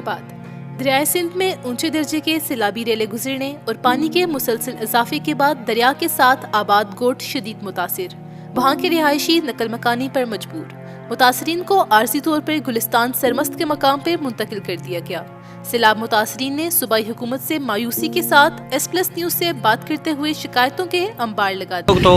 बाद दरियाए सिंध में ऊंचे दर्जे के सैलाबी रेले गुजरने और पानी के मुसलसल इजाफे के बाद दरिया के साथ आबाद गोट शदीद मुतासिर, वहाँ के रिहायशी नकल मकानी पर मजबूर। मुतासरीन को आर्जी तौर पर गुलिस्तान सरमस्त के मकाम पर मुंतकिल कर दिया गया। सैलाब मुतासरीन ने सूबाई हुकूमत से मायूसी के साथ S+ न्यूज़ से बात करते हुए शिकायतों के अंबार लगा दिए। तो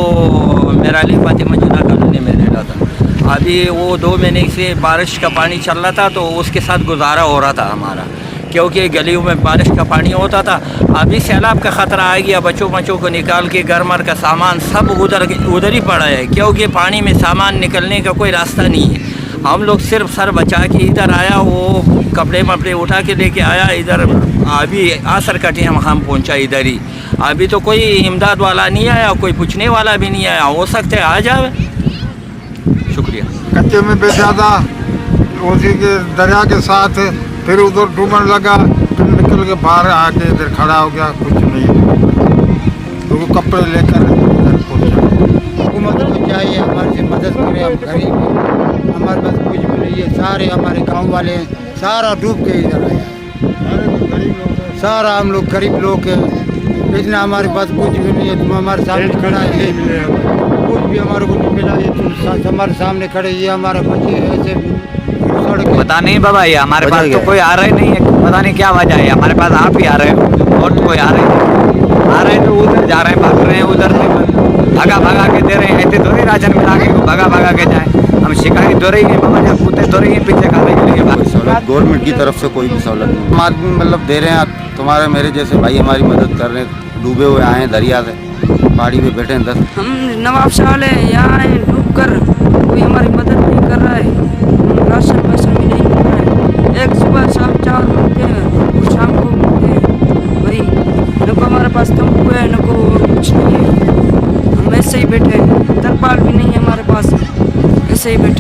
मेरा लिए फातिमा जुदा कॉलोनी में रहता था। अभी वो 2 महीने से बारिश का पानी चल रहा था, तो उसके साथ गुजारा हो रहा था हमारा, क्योंकि गलियों में बारिश का पानी होता था। अभी सैलाब का ख़तरा आ गया, बच्चों को निकाल के घर मर का सामान सब उधर ही पड़ा है, क्योंकि पानी में सामान निकलने का कोई रास्ता नहीं है। हम लोग सिर्फ सर बचा के इधर आया, वो कपड़े मपड़े उठा के लेके आया इधर। अभी आसर का टाइम हम पहुंचा इधर ही। अभी तो कोई इमदाद वाला नहीं आया, कोई पूछने वाला भी नहीं आया। हो सकते आ जाए। शुक्रिया। कच्चे में बैठा था उसी के दरिया के साथ, फिर उधर डूबने लगा, फिर निकल के बाहर आके इधर खड़ा हो गया। कुछ नहीं, तो वो कपड़े लेकर इधर पहुंचा। हुकूमत को चाहिए हमारे से मदद करें, हम गरीब हैं, हमारे पास कुछ भी नहीं है। सारे हमारे गांव वाले सारा डूब के इधर आए, सारा हम लोग गरीब लोग हैं। इतना हमारे पास कुछ भी नहीं है। तुम हमारे सामने खड़ा है, कुछ भी हमारे को नहीं मिला। ये तुम हमारे सामने खड़े, ये हमारे बच्चे ऐसे पता नहीं बाबा, ये हमारे पास तो कोई आ रहा ही नहीं है। पता नहीं क्या वजह है। हमारे पास आप ही आ रहे हो और तो कोई आ रहे हैं तो उधर जा रहे हैं, भाग रहे हैं उधर से भगा के दे रहे हैं। ऐसे थोड़ी राशन मिला के भगा के जाए। हम शिकायत हो रही है बाबा, जब कूदते तो रही है पीछे खाने के लिए। सहूलत गवर्नमेंट की तरफ से कोई भी सहूलत नहीं। हम आदमी मतलब दे रहे हैं, तुम्हारे मेरे जैसे भाई हमारी मदद कर रहे हैं। डूबे हुए आए हैं दरिया से, पहाड़ी पे बैठे हैं 10। हम नवाब शाह वाले यहाँ आए डूब कर, कोई हमारी मदद नहीं कर रहा है। राशन पैसा भी नहीं मिल रहा है। एक सुबह शाम 4 मिलते हैं और शाम को मिलते हैं। वही न को हमारे पास तंबू है, न को कुछ नहीं है। हम ऐसे ही बैठे हैं, तरपाल भी नहीं है हमारे पास, ऐसे ही बैठे।